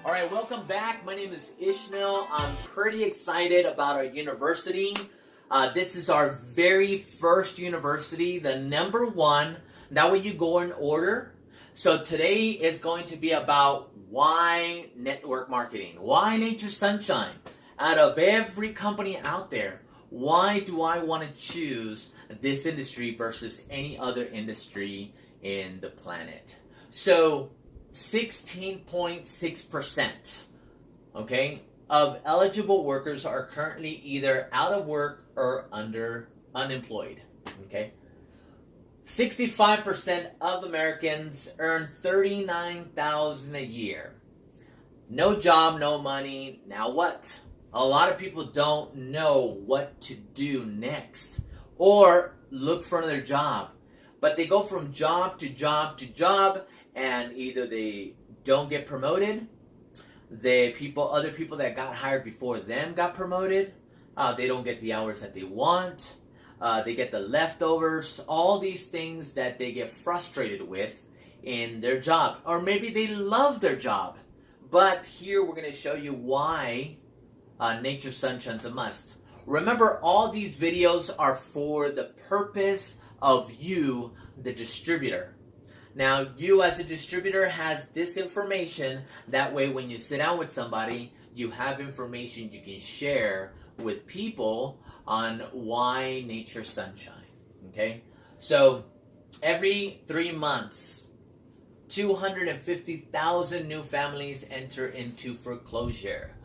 All right, welcome back. My name is Ishmael. I'm pretty excited about our university. This is our very first university, the number one. That way you go in order. So today is going to be about why network marketing, why Nature Sunshine. Out of every company out there, why do I want to choose this industry versus any other industry in the planet? So 16.6%, okay, of eligible workers are currently either out of work or unemployed, okay? 65% of Americans earn $39,000 a year. No job, no money. Now what? A lot of people don't know what to do next or look for another job. But they go from job to job to job, and either they don't get promoted, other people that got hired before them got promoted, they don't get the hours that they want, they get the leftovers, all these things that they get frustrated with in their job. Or maybe they love their job. But here we're going to show you why Nature Sunshine's a must. Remember, all these videos are for the purpose of you, the distributor. Now, you as a distributor has this information. That way, when you sit down with somebody, you have information you can share with people on why Nature Sunshine. Okay? So, every 3 months, 250,000 new families enter into foreclosure.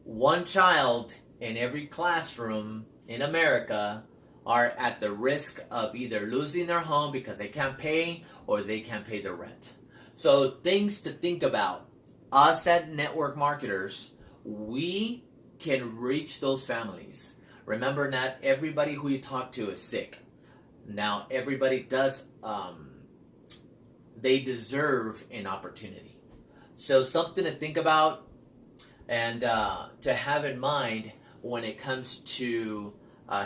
One child in every classroom in America are at the risk of either losing their home because they can't pay or they can't pay their rent. So things to think about. Us at network marketers, we can reach those families. Remember, not everybody who you talk to is sick. Now, everybody does, they deserve an opportunity. So something to think about and to have in mind when it comes to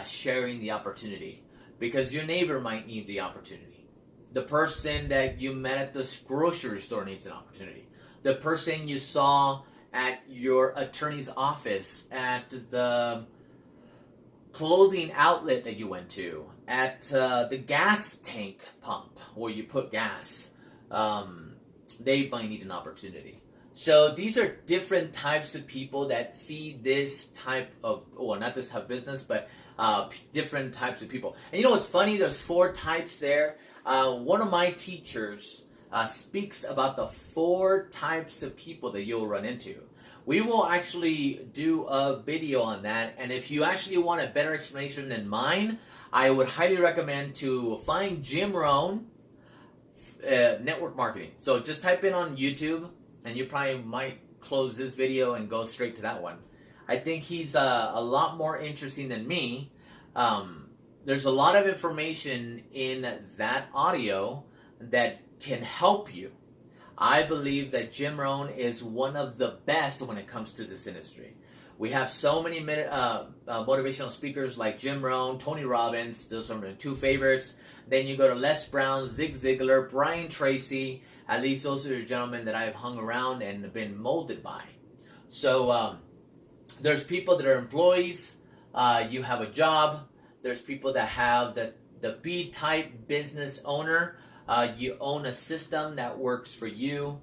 sharing the opportunity, because your neighbor might need the opportunity. The person that you met at the grocery store needs an opportunity. The person you saw at your attorney's office, at the clothing outlet that you went to, at the gas tank pump where you put gas, they might need an opportunity. So these are different types of people that see this type of, well, not this type of business, but different types of people. And you know what's funny? There's 4 types there. One of my teachers speaks about the 4 types of people that you'll run into. We will actually do a video on that. And if you actually want a better explanation than mine, I would highly recommend to find Jim Rohn, network marketing. So just type in on YouTube, and you probably might close this video and go straight to that one. I think he's a lot more interesting than me. There's a lot of information in that audio that can help you. I believe that Jim Rohn is one of the best when it comes to this industry. We have so many motivational speakers like Jim Rohn, Tony Robbins. Those are my 2 favorites. Then you go to Les Brown, Zig Ziglar, Brian Tracy. At least those are the gentlemen that I've hung around and been molded by. So there's people that are employees. You have a job. There's people that have the B-type business owner. You own a system that works for you.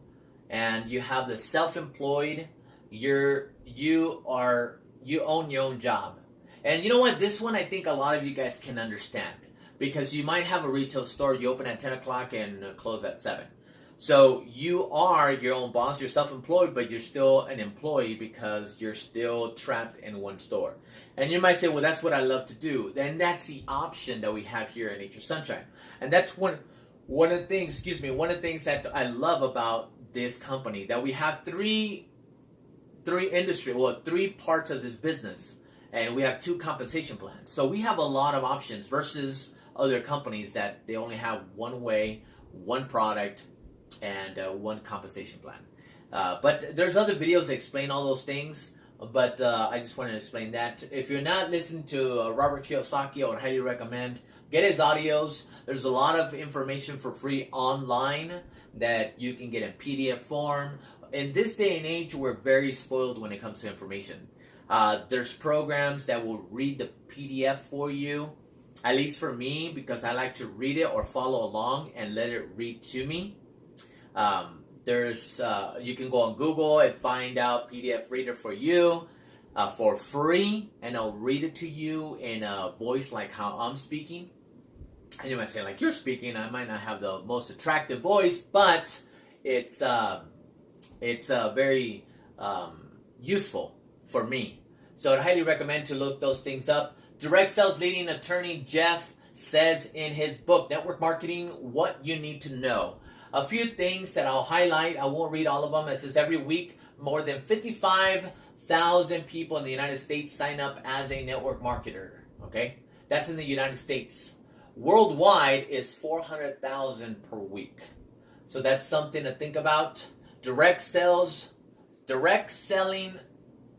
And you have the self-employed. You own your own job. And you know what? This one I think a lot of you guys can understand. Because you might have a retail store. You open at 10 o'clock and close at 7. So you are your own boss, you're self-employed, but you're still an employee because you're still trapped in one store. And you might say, well, that's what I love to do. Then that's the option that we have here at Nature Sunshine. And that's one of the things that I love about this company, that we have three parts of this business, and we have 2 compensation plans. So we have a lot of options versus other companies that they only have one way, one product, and one compensation plan. But there's other videos that explain all those things, but I just wanted to explain that. If you're not listening to Robert Kiyosaki, I would highly recommend get his audios. There's a lot of information for free online that you can get in PDF form. in this day and age, we're very spoiled when it comes to information. There's programs that will read the PDF for you, at least for me, because I like to read it or follow along and let it read to me. You can go on Google and find out PDF reader for you for free, and I'll read it to you in a voice like how I'm speaking. And you might say, like you're speaking, I might not have the most attractive voice, but it's very useful for me. So I'd highly recommend to look those things up. Direct sales leading attorney Jeff says in his book, Network Marketing, What You Need to Know. A few things that I'll highlight. I won't read all of them. It says every week, more than 55,000 people in the United States sign up as a network marketer. Okay? That's in the United States. Worldwide is 400,000 per week. So that's something to think about. Direct selling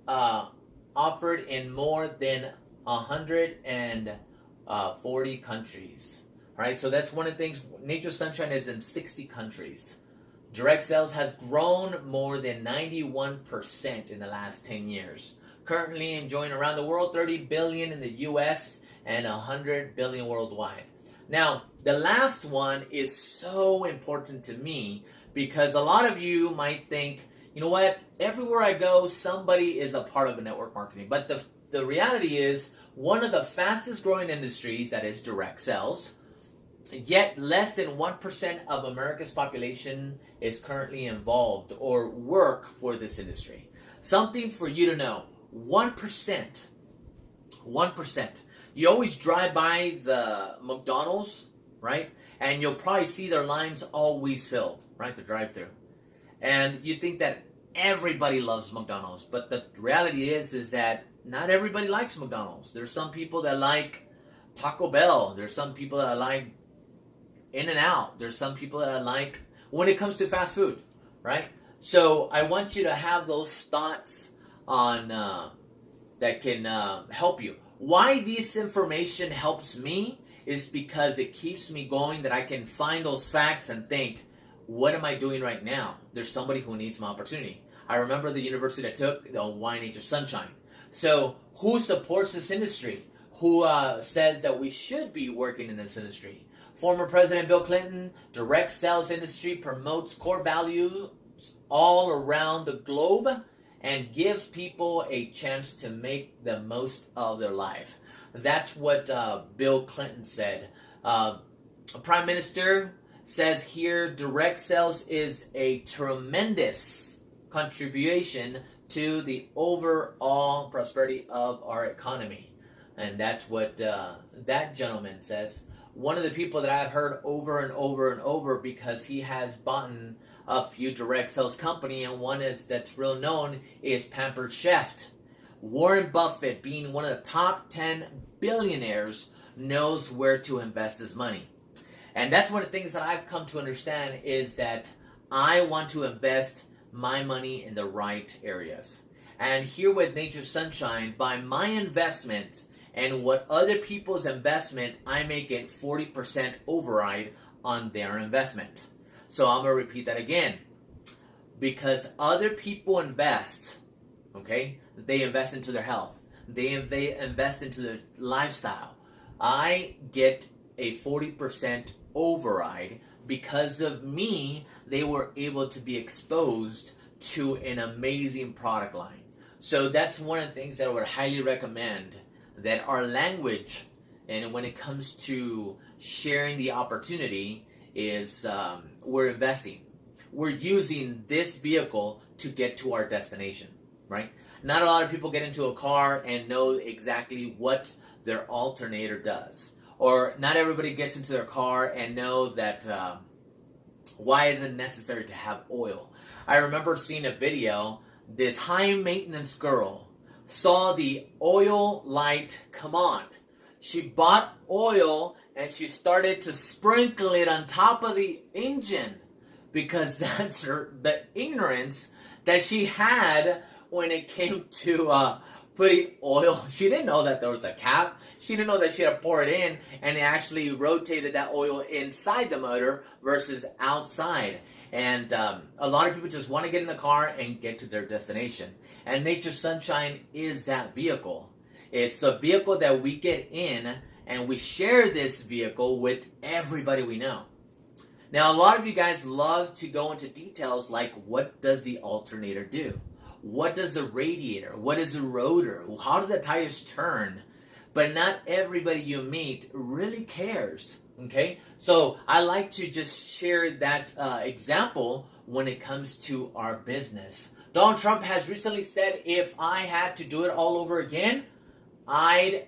offered in more than 140 countries. All right, so that's one of the things. Nature Sunshine is in 60 countries. Direct sales has grown more than 91% in the last 10 years. Currently enjoying around the world, 30 billion in the US and 100 billion worldwide. Now, the last one is so important to me because a lot of you might think, you know what, everywhere I go, somebody is a part of a network marketing. But the reality is, one of the fastest growing industries, that is direct sales, yet less than 1% of America's population is currently involved or work for this industry. Something for you to know, 1%. You always drive by the McDonald's, right? And you'll probably see their lines always filled, right? The drive-thru. And you think that everybody loves McDonald's. But the reality is that not everybody likes McDonald's. There's some people that like Taco Bell. There's some people that like In-N-Out. There's some people that like, when it comes to fast food, right? So I want you to have those thoughts on that can help you. Why this information helps me is because it keeps me going, that I can find those facts and think, what am I doing right now? There's somebody who needs my opportunity. I remember the university I took, the Wine Nature Sunshine. So who supports this industry? Who says that we should be working in this industry? Former President Bill Clinton, direct sales industry promotes core values all around the globe and gives people a chance to make the most of their life. That's what Bill Clinton said. A Prime Minister says here, direct sales is a tremendous contribution to the overall prosperity of our economy. And that's what that gentleman says. One of the people that I've heard over and over and over, because he has bought a few direct sales company, and one that's real known is Pampered Chef. Warren Buffett, being one of the top 10 billionaires, knows where to invest his money. And that's one of the things that I've come to understand, is that I want to invest my money in the right areas. And here with Nature Sunshine, by my investment and what other people's investment, I make it 40% override on their investment. So I'm going to repeat that again. Because other people invest, okay? They invest into their health. They invest into their lifestyle. I get a 40% override. Because of me, they were able to be exposed to an amazing product line. So that's one of the things that I would highly recommend, that our language, and when it comes to sharing the opportunity, is we're investing. We're using this vehicle to get to our destination, right? Not a lot of people get into a car and know exactly what their alternator does. Or not everybody gets into their car and know that why is it necessary to have oil. I remember seeing a video, this high maintenance girl saw the oil light come on. She bought oil and she started to sprinkle it on top of the engine, because that's the ignorance that she had when it came to putting oil. She didn't know that there was a cap. She didn't know that she had to pour it in, and it actually rotated that oil inside the motor versus outside. And a lot of people just want to get in the car and get to their destination. And Nature Sunshine is that vehicle. It's a vehicle that we get in and we share this vehicle with everybody we know. Now, a lot of you guys love to go into details like, what does the alternator do? What does the radiator? What is the rotor? How do the tires turn? But not everybody you meet really cares. Okay? So I like to just share that example when it comes to our business. Donald Trump has recently said, if I had to do it all over again, I'd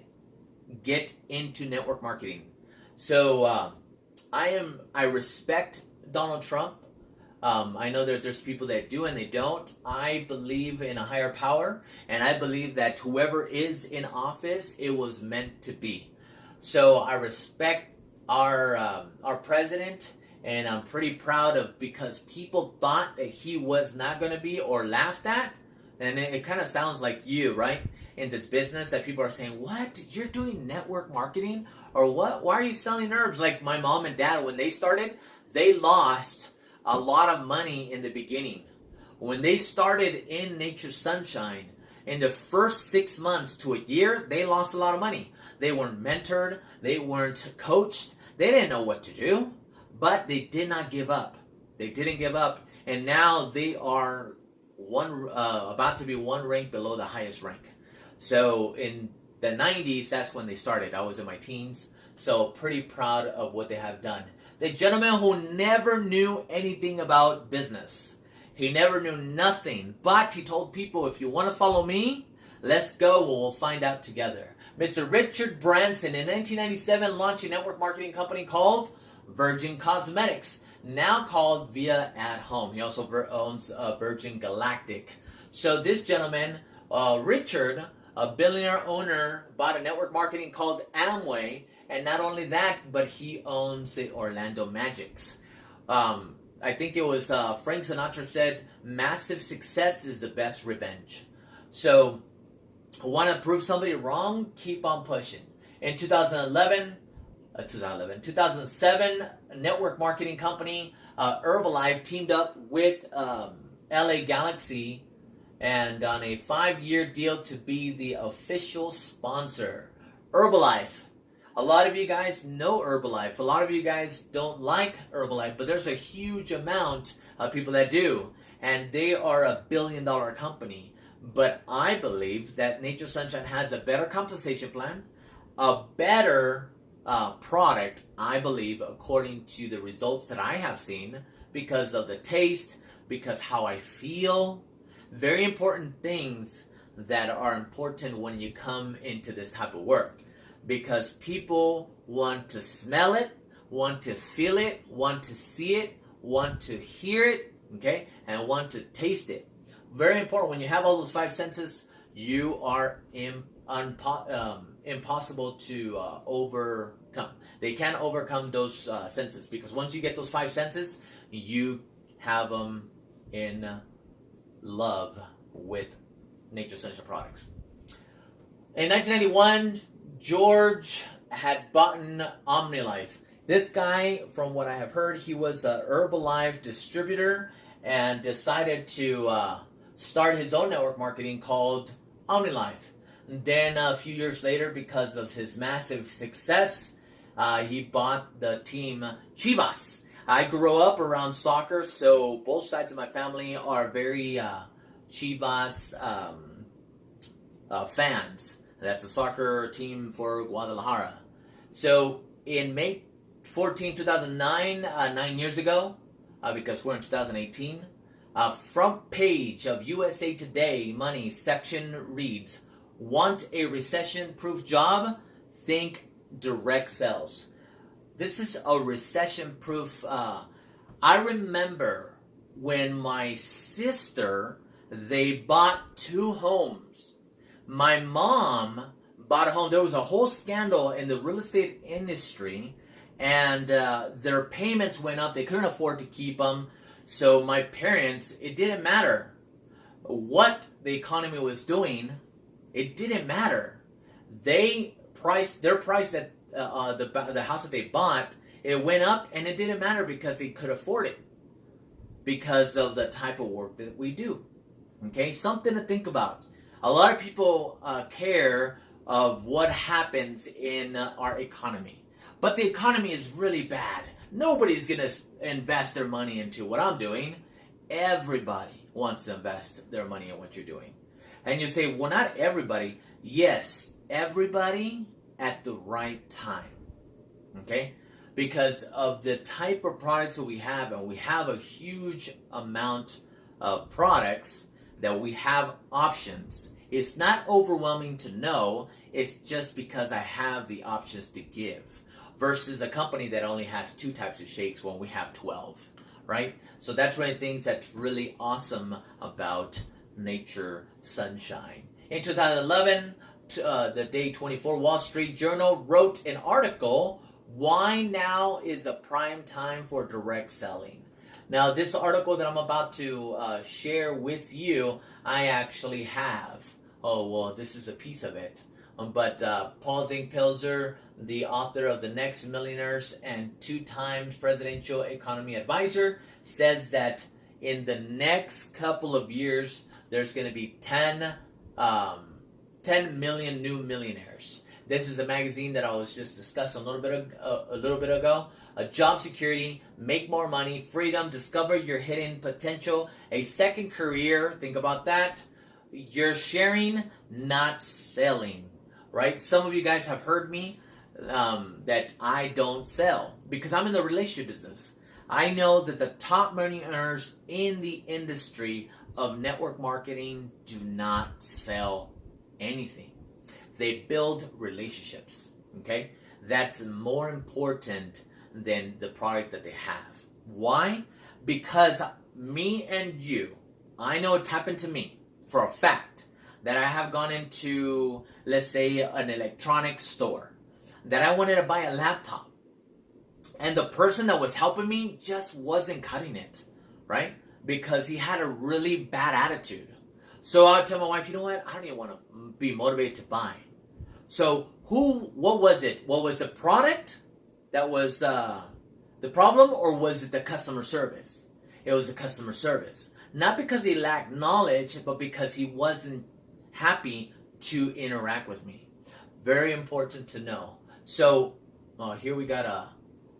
get into network marketing. So I respect Donald Trump. I know that there's people that do and they don't. I believe in a higher power, and I believe that whoever is in office, it was meant to be. So I respect our president, and I'm pretty proud of, because people thought that he was not going to be, or laughed at. And it kind of sounds like you, right? In this business, that people are saying, what? You're doing network marketing? Or what? Why are you selling herbs? Like my mom and dad, when they started, they lost a lot of money in the beginning. When they started in Nature Sunshine, in the first 6 months to a year, they lost a lot of money. They weren't mentored. They weren't coached. They didn't know what to do. But they did not give up. They didn't give up. And now they are about to be one rank below the highest rank. So in the 90s, that's when they started. I was in my teens. So pretty proud of what they have done. The gentleman who never knew anything about business. He never knew nothing. But he told people, if you want to follow me, let's go. We'll find out together. Mr. Richard Branson in 1997 launched a network marketing company called Virgin Cosmetics, now called Via at Home. He also owns Virgin Galactic. So this gentleman, Richard, a billionaire owner, bought a network marketing called Amway, and not only that, but he owns the Orlando Magics. I think it was Frank Sinatra said, massive success is the best revenge. So, want to prove somebody wrong? Keep on pushing. In 2007, a network marketing company, Herbalife, teamed up with LA Galaxy and on a 5-year deal to be the official sponsor. Herbalife. A lot of you guys know Herbalife. A lot of you guys don't like Herbalife, but there's a huge amount of people that do. And they are a billion-dollar company. But I believe that Nature Sunshine has a better compensation plan, a better product, I believe, according to the results that I have seen, because of the taste, because how I feel. Very important things that are important when you come into this type of work. Because people want to smell it, want to feel it, want to see it, want to hear it, okay, and want to taste it. Very important. When you have all those 5 senses, you are impossible to overcome. They can't overcome those senses, because once you get those 5 senses, you have them in love with Nature Sunshine products. In 1991, George had bought OmniLife. This guy, from what I have heard, he was a Herbalife distributor and decided to start his own network marketing called OmniLife. And then a few years later, because of his massive success, he bought the team Chivas. I grew up around soccer, so both sides of my family are very Chivas fans. That's a soccer team for Guadalajara. So in May 14, 2009, 9 years ago, because we're in 2018, front page of USA Today Money section reads, want a recession-proof job? Think direct sales. This is a recession-proof. I remember when my sister, they bought 2 homes. My mom bought a home. There was a whole scandal in the real estate industry, and their payments went up. They couldn't afford to keep them. So my parents, it didn't matter what the economy was doing. It didn't matter. Their price at the house that they bought, it went up, and it didn't matter because they could afford it. because of the type of work that we do. Okay, something to think about. A lot of people care of what happens in our economy, but the economy is really bad. Nobody's going to invest their money into what I'm doing. Everybody wants to invest their money in what you're doing. And you say, well, not everybody. Yes, everybody at the right time. Okay? Because of the type of products that we have, and we have a huge amount of products that we have options. It's not overwhelming to know. It's just because I have the options to give. Versus a company that only has 2 types of shakes when we have 12, right? So that's one of the things that's really awesome about Nature Sunshine. In 2011, the Day 24 Wall Street Journal wrote an article, Why Now is a Prime Time for Direct Selling. Now, this article that I'm about to share with you, I actually have. Oh, well, this is a piece of it. But Paul Zink-Pilzer, the author of The Next Millionaires and 2 times presidential economy advisor, says that in the next couple of years, there's going to be 10 million new millionaires. This is a magazine that I was just discussing a little bit ago. Job security, make more money, freedom, discover your hidden potential, a second career. Think about that. You're sharing, not selling. Right? Some of you guys have heard me that I don't sell because I'm in the relationship business. I know that the top money earners in the industry of network marketing do not sell anything. They build relationships. Okay? That's more important than the product that they have. Why? Because me and you, I know it's happened to me for a fact. That I have gone into, let's say, an electronics store, that I wanted to buy a laptop, and the person that was helping me just wasn't cutting it, right? Because he had a really bad attitude. So I would tell my wife, you know what? I don't even want to be motivated to buy. So what was it? What was the product that was the problem, or was it the customer service? It was the customer service. Not because he lacked knowledge, but because he wasn't happy to interact with me. Very important to know. So here we got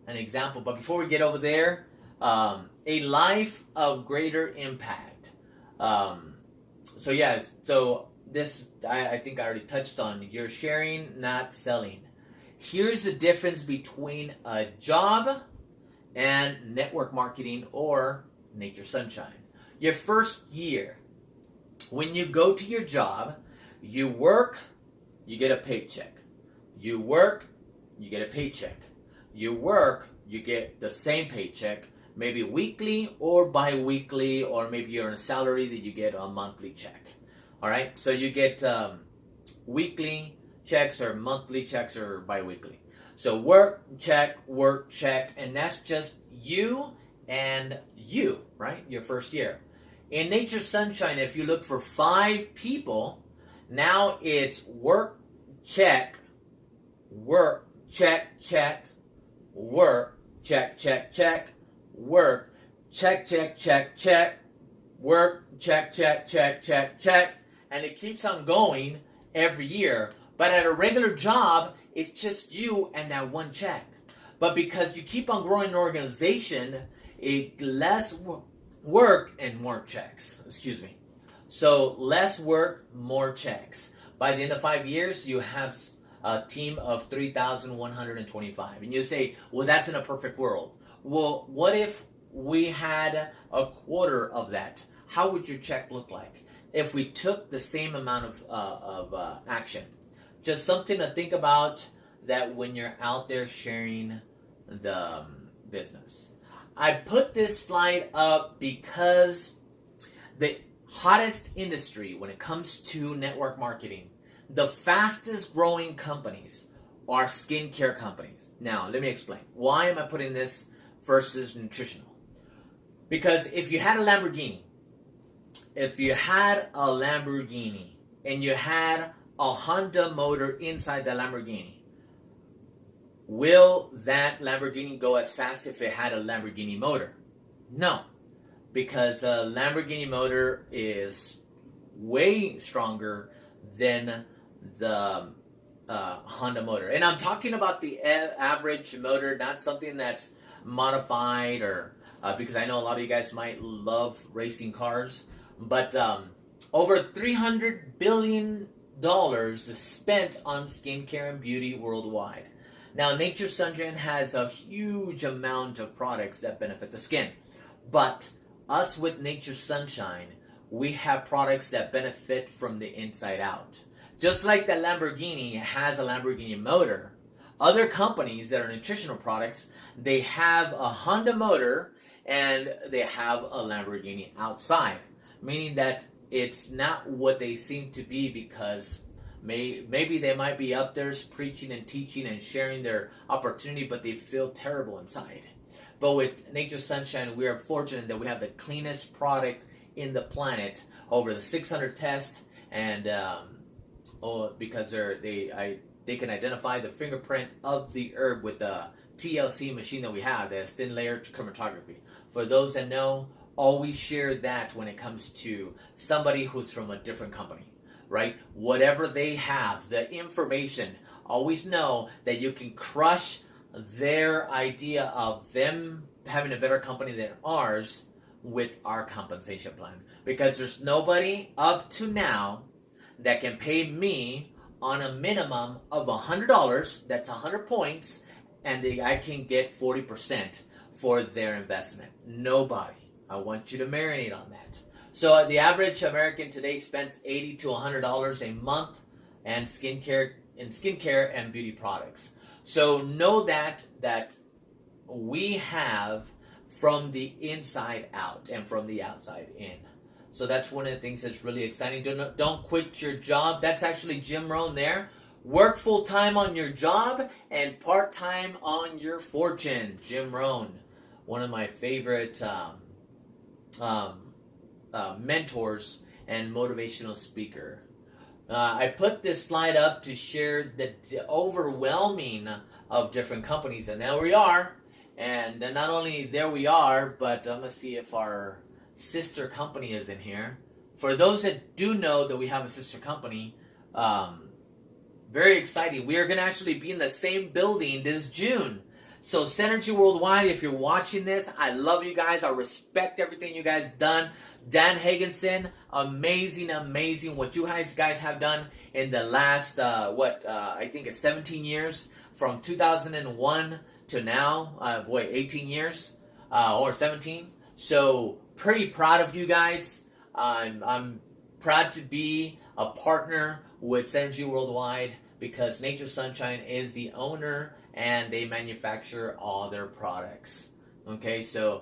an example. But before we get over there, a life of greater impact. So this I think I already touched on. You're sharing, not selling. Here's the difference between a job and network marketing or Nature Sunshine. Your first year, when you go to your job, you work, you get a paycheck. You work, you get a paycheck. You work, you get the same paycheck, maybe weekly or bi-weekly, or maybe you're on a salary that you get a monthly check. All right, so you get weekly checks or monthly checks or bi-weekly. So work, check, and that's just you and you, right? Your first year. In Nature Sunshine, if you look for 5 people, now it's work, check, work, check, work, check, work, check, work, check, and it keeps on going every year. But at a regular job, it's just you and that one check. But because you keep on growing an organization, less work and more checks. Excuse me. So less work, more checks. By the end of 5 years, you have a team of 3,125. And you say, well, that's in a perfect world. Well, what if we had a quarter of that? How would your check look like if we took the same amount of action? Just something to think about that when you're out there sharing the business. I put this slide up because the hottest industry when it comes to network marketing, the fastest growing companies are skincare companies. Now, let me explain. Why am I putting this versus nutritional? Because if you had a Lamborghini, and you had a Honda motor inside the Lamborghini, will that Lamborghini go as fast if it had a Lamborghini motor? No. because a Lamborghini motor is way stronger than the Honda motor. And I'm talking about the average motor, not something that's modified or because I know a lot of you guys might love racing cars. But over $300 billion is spent on skincare and beauty worldwide. Now, Nature's Sunshine has a huge amount of products that benefit the skin. But us with Nature's Sunshine, we have products that benefit from the inside out. Just like the Lamborghini has a Lamborghini motor, other companies that are nutritional products, they have a Honda motor and they have a Lamborghini outside. Meaning that it's not what they seem to be, because maybe they might be up there preaching and teaching and sharing their opportunity, but they feel terrible inside. But with Nature's Sunshine, we are fortunate that we have the cleanest product in the planet, over the 600 tests, and because they can identify the fingerprint of the herb with the TLC machine that we have, that's thin layer chromatography. For those that know, always share that when it comes to somebody who's from a different company, right? Whatever they have, the information, always know that you can crush their idea of them having a better company than ours with our compensation plan. Because there's nobody up to now that can pay me on a minimum of $100, that's 100 points, and I can get 40% for their investment. Nobody. I want you to marinate on that. So the average American today spends $80 to $100 a month in skincare and beauty products. So know that we have from the inside out and from the outside in. So that's one of the things that's really exciting. Don't quit your job. That's actually Jim Rohn there. Work full time on your job and part time on your fortune. Jim Rohn, one of my favorite mentors and motivational speaker. I put this slide up to share the overwhelming of different companies, and there we are. And then not only there we are, but I'm gonna see if our sister company is in here. For those that do know that we have a sister company, very exciting. We are gonna actually be in the same building this June. So Synergy Worldwide, if you're watching this, I love you guys. I respect everything you guys done. Dan Hagenson, amazing what you guys have done in the last, I think it's 17 years, from 2001 to now, 18 years, or 17. So pretty proud of you guys. I'm proud to be a partner with Synergy Worldwide, because Nature's Sunshine is the owner and they manufacture all their products. Okay, so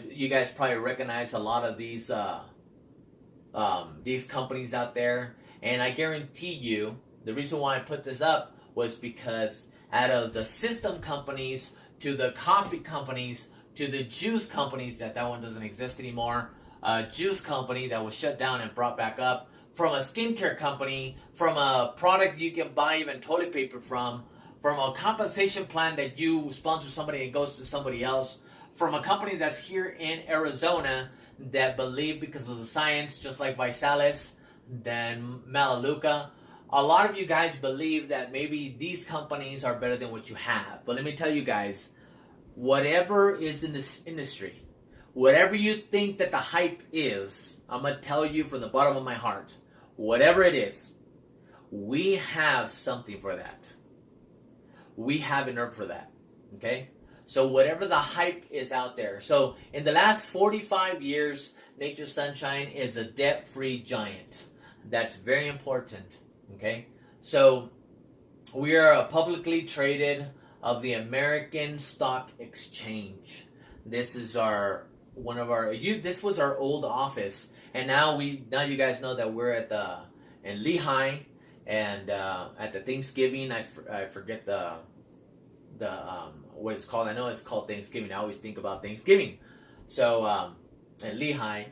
you guys probably recognize a lot of these companies out there, and I guarantee you, the reason why I put this up was because out of the system companies to the coffee companies to the juice companies, that one doesn't exist anymore, juice company that was shut down and brought back up, from a skincare company, from a product you can buy even toilet paper from a compensation plan that you sponsor somebody and goes to somebody else, from a company that's here in Arizona that believe because of the science, just like Visalis, then Melaleuca. A lot of you guys believe that maybe these companies are better than what you have. But let me tell you guys, whatever is in this industry, whatever you think that the hype is, I'm going to tell you from the bottom of my heart, whatever it is, we have something for that. We have an herb for that. Okay? So whatever the hype is out there. So in the last 45 years, Nature's Sunshine is a debt-free giant. That's very important. Okay? So we are a publicly traded of the American Stock Exchange. This is this was our old office, and now you guys know that we're in Lehigh, and at the Thanksgiving, I forget the what it's called. I know it's called Thanksgiving. I always think about Thanksgiving. So in Lehigh,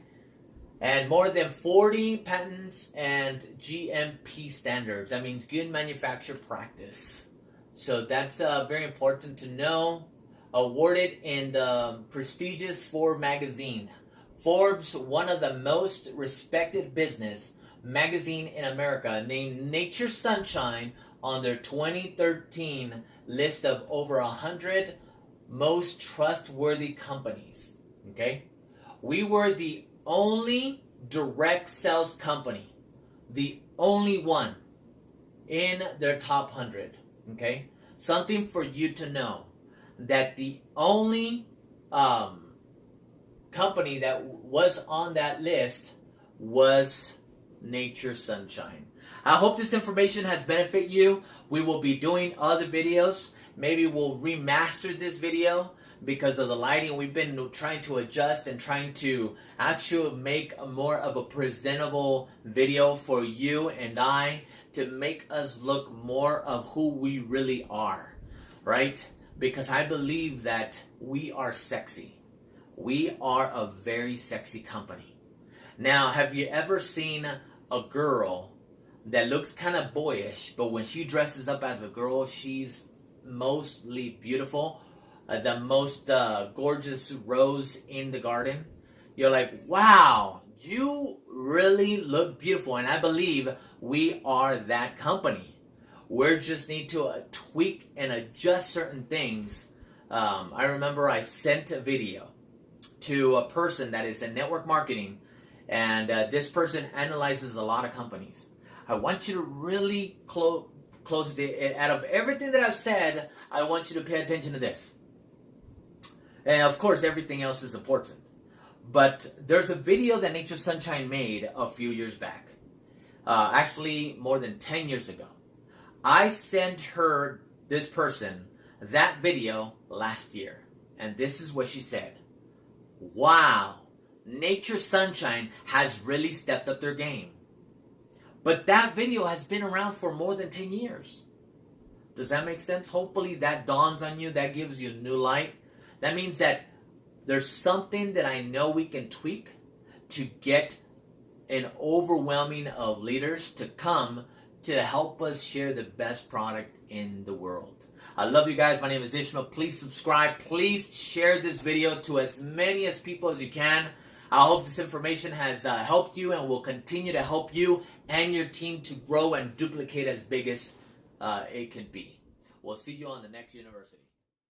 and more than 40 patents and GMP standards. That means good manufacture practice. So that's very important to know. Awarded in the prestigious Forbes magazine Forbes, one of the most respected business magazine in America, named Nature Sunshine on their 2013 list of over 100 most trustworthy companies. Okay? We were the only direct sales company, the only one in their top 100. Okay? Something for you to know, that the only company that was on that list was Nature Sunshine. I hope this information has benefited you. We will be doing other videos. Maybe we'll remaster this video because of the lighting. We've been trying to adjust and trying to actually make a more of a presentable video for you and I, to make us look more of who we really are, right? Because I believe that we are sexy. We are a very sexy company. Now, have you ever seen a girl that looks kind of boyish, but when she dresses up as a girl, she's mostly beautiful, the most gorgeous rose in the garden? You're like, wow, you really look beautiful. And I believe we are that company. We just need to tweak and adjust certain things. I remember I sent a video to a person that is in network marketing, and this person analyzes a lot of companies. I want you to really close it. Out of everything that I've said, I want you to pay attention to this. And of course, everything else is important. But there's a video that Nature Sunshine made a few years back. Actually, more than 10 years ago. I sent her, this person, that video last year. And this is what she said. Wow, Nature Sunshine has really stepped up their game. But that video has been around for more than 10 years. Does that make sense? Hopefully that dawns on you. That gives you new light. That means that there's something that I know we can tweak to get an overwhelming of leaders to come to help us share the best product in the world. I love you guys. My name is Ishmael. Please subscribe. Please share this video to as many as people as you can. I hope this information has helped you and will continue to help you and your team to grow and duplicate as big as it can be. We'll see you on the next university.